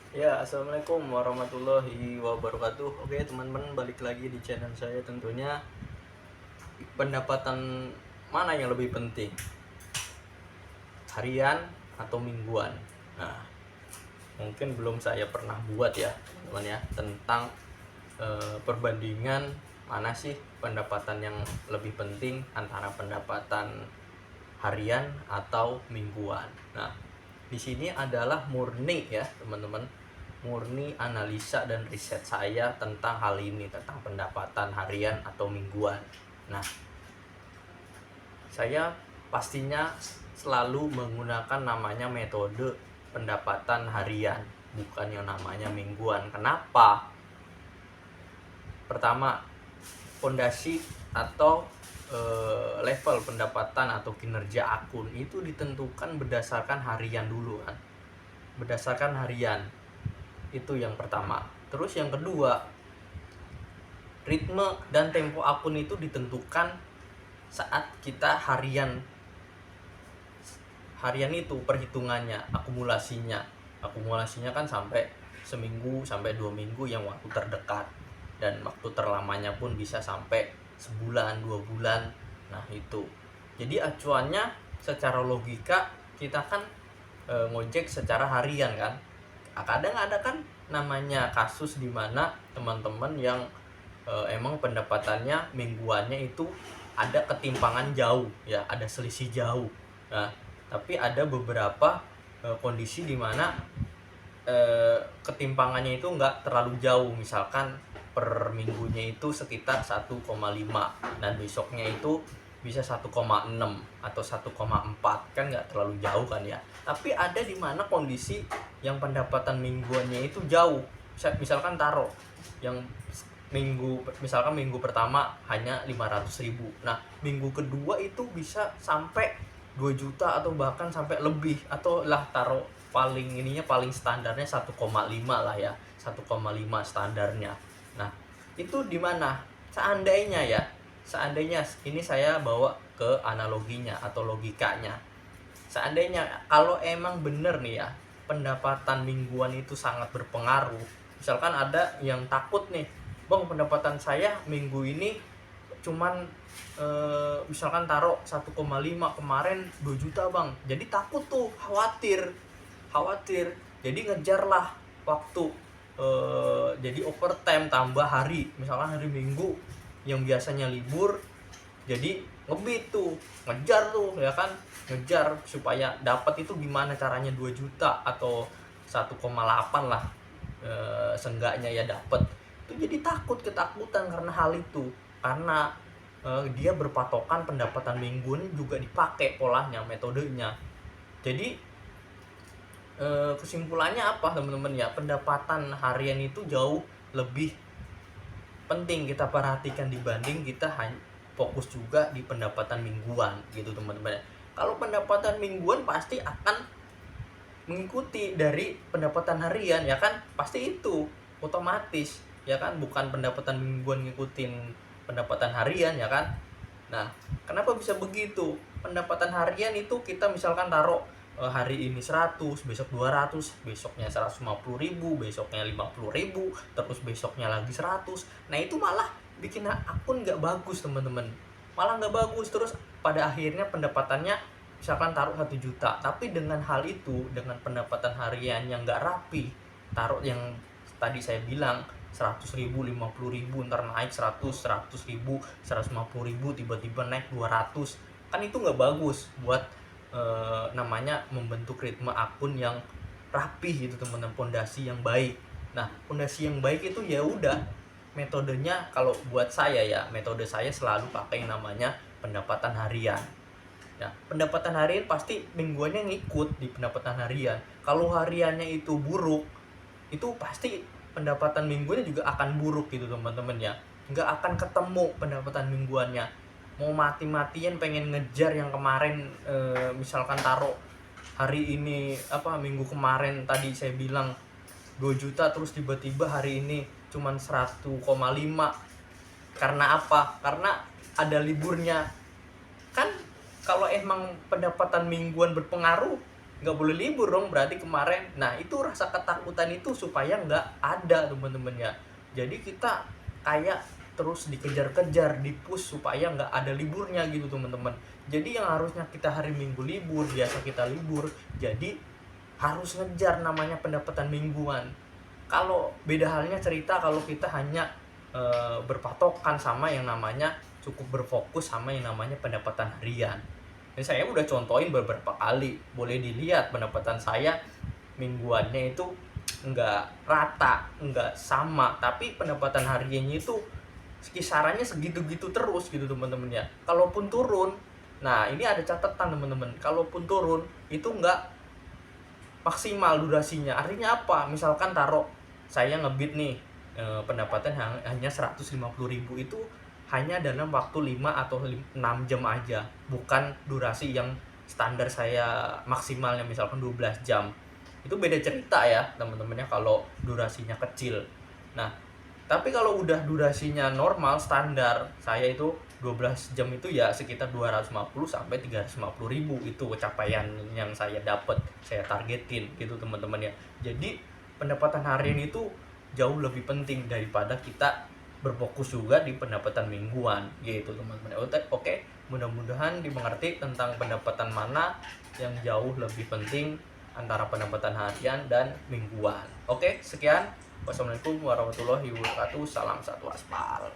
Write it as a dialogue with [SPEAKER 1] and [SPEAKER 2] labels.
[SPEAKER 1] Ya, assalamualaikum warahmatullahi wabarakatuh. Oke, teman-teman, balik lagi di channel saya. Tentunya pendapatan mana yang lebih penting, harian atau mingguan? Nah, mungkin belum saya pernah buat ya, teman ya, tentang perbandingan mana sih pendapatan yang lebih penting antara pendapatan harian atau mingguan. Nah, di sini adalah murni ya, teman-teman, murni analisa dan riset saya tentang hal ini, tentang pendapatan harian atau mingguan. Nah, saya pastinya selalu menggunakan namanya metode pendapatan harian, bukan yang namanya mingguan. Kenapa? Pertama, fondasi atau level pendapatan atau kinerja akun itu ditentukan berdasarkan harian dulu kan. Berdasarkan harian. Itu yang pertama. Terus yang kedua, ritme dan tempo akun itu ditentukan saat kita harian itu perhitungannya, akumulasinya kan sampai seminggu sampai 2 minggu yang waktu terdekat, dan waktu terlamanya pun bisa sampai sebulan 2 bulan. Nah itu jadi acuannya secara logika kita kan ngojek secara harian kan. Kadang ada kan namanya kasus di mana teman-teman yang emang pendapatannya mingguannya itu ada ketimpangan jauh ya, ada selisih jauh. Nah, tapi ada beberapa kondisi di mana ketimpangannya itu nggak terlalu jauh, misalkan per minggunya itu sekitar 1,5 dan besoknya itu bisa 1,6 atau 1,4, kan nggak terlalu jauh kan ya. Tapi ada di mana kondisi yang pendapatan mingguannya itu jauh. Misalkan taruh yang misalkan minggu pertama hanya 500.000. Nah, minggu kedua itu bisa sampai 2 juta atau bahkan sampai lebih, atau lah taruh paling standarnya 1,5 lah ya. 1,5 standarnya. Nah, itu di mana? Seandainya ini saya bawa ke analoginya atau logikanya. Seandainya kalau emang bener nih ya, pendapatan mingguan itu sangat berpengaruh. Misalkan ada yang takut nih, bang, pendapatan saya minggu ini cuman misalkan taruh 1,5, kemarin 2 juta bang, jadi takut tuh, khawatir. Jadi ngejar lah waktu, jadi overtime, tambah hari, misalkan hari Minggu yang biasanya libur, jadi ngebit tuh, ngejar tuh ya kan, ngejar supaya dapat. Itu gimana caranya 2 juta atau 1,8 lah, seenggaknya ya dapat. Itu jadi ketakutan karena hal itu, karena dia berpatokan pendapatan mingguan juga dipakai polanya, metodenya. Jadi kesimpulannya apa teman-teman ya, pendapatan harian itu jauh lebih penting kita perhatikan dibanding kita hanya fokus juga di pendapatan mingguan gitu teman-teman. Kalau pendapatan mingguan pasti akan mengikuti dari pendapatan harian ya kan, pasti itu otomatis ya kan, bukan pendapatan mingguan ngikutin pendapatan harian ya kan. Nah, kenapa bisa begitu? Pendapatan harian itu kita misalkan taruh hari ini 100, besok 200, besoknya 150.000, besoknya 50.000, terus besoknya lagi 100. Nah, itu malah bikin akun nggak bagus teman-teman. Malah nggak bagus, terus pada akhirnya pendapatannya misalkan taruh 1 juta, tapi dengan hal itu, dengan pendapatan harian yang nggak rapi, taruh yang tadi saya bilang 100.000, 50.000, ntar naik 100.000, 150.000, tiba-tiba naik 200, kan itu nggak bagus buat namanya membentuk ritme akun yang rapi gitu teman-teman, pondasi yang baik. Nah, pondasi yang baik itu ya udah metodenya, kalau buat saya ya, metode saya selalu pakai namanya pendapatan harian. Ya, pendapatan harian pasti mingguannya ngikut di pendapatan harian. Kalau hariannya itu buruk, itu pasti pendapatan mingguannya juga akan buruk gitu teman-teman ya. Nggak akan ketemu pendapatan mingguannya. Mau mati-matian pengen ngejar yang kemarin, misalkan taruh hari ini minggu kemarin tadi saya bilang 2 juta, terus tiba-tiba hari ini cuman 1,5. Karena apa? Karena ada liburnya. Kan kalau emang pendapatan mingguan berpengaruh, nggak boleh libur dong berarti kemarin. Nah itu rasa ketakutan itu supaya nggak ada teman-teman ya. Jadi kita kayak terus dikejar-kejar, dipush supaya nggak ada liburnya gitu teman-teman. Jadi yang harusnya kita hari Minggu libur, biasa kita libur, jadi harus ngejar namanya pendapatan mingguan. Kalau beda halnya cerita kalau kita hanya berpatokan sama yang namanya cukup berfokus sama yang namanya pendapatan harian. Dan saya udah contohin beberapa kali, boleh dilihat pendapatan saya mingguannya itu nggak rata, nggak sama, tapi pendapatan hariannya itu kisarannya segitu-gitu terus gitu teman-teman ya. Kalaupun turun, nah ini ada catatan teman-teman, kalaupun turun itu nggak maksimal durasinya. Artinya apa? Misalkan taruh saya ngebit nih pendapatan hanya 150.000 itu hanya dalam waktu 5 atau 6 jam aja, bukan durasi yang standar saya maksimalnya misalkan 12 jam. Itu beda cerita ya teman-teman ya kalau durasinya kecil. Nah, tapi kalau udah durasinya normal standar saya itu 12 jam itu ya sekitar 250 sampai 350.000 itu capaian yang saya dapat, saya targetin gitu teman-teman ya. Jadi pendapatan harian itu jauh lebih penting daripada kita berfokus juga di pendapatan mingguan gitu teman-teman. Oke, mudah-mudahan dimengerti tentang pendapatan mana yang jauh lebih penting antara pendapatan harian dan mingguan. Oke, sekian. Wassalamualaikum warahmatullahi wabarakatuh. Salam satu aspal.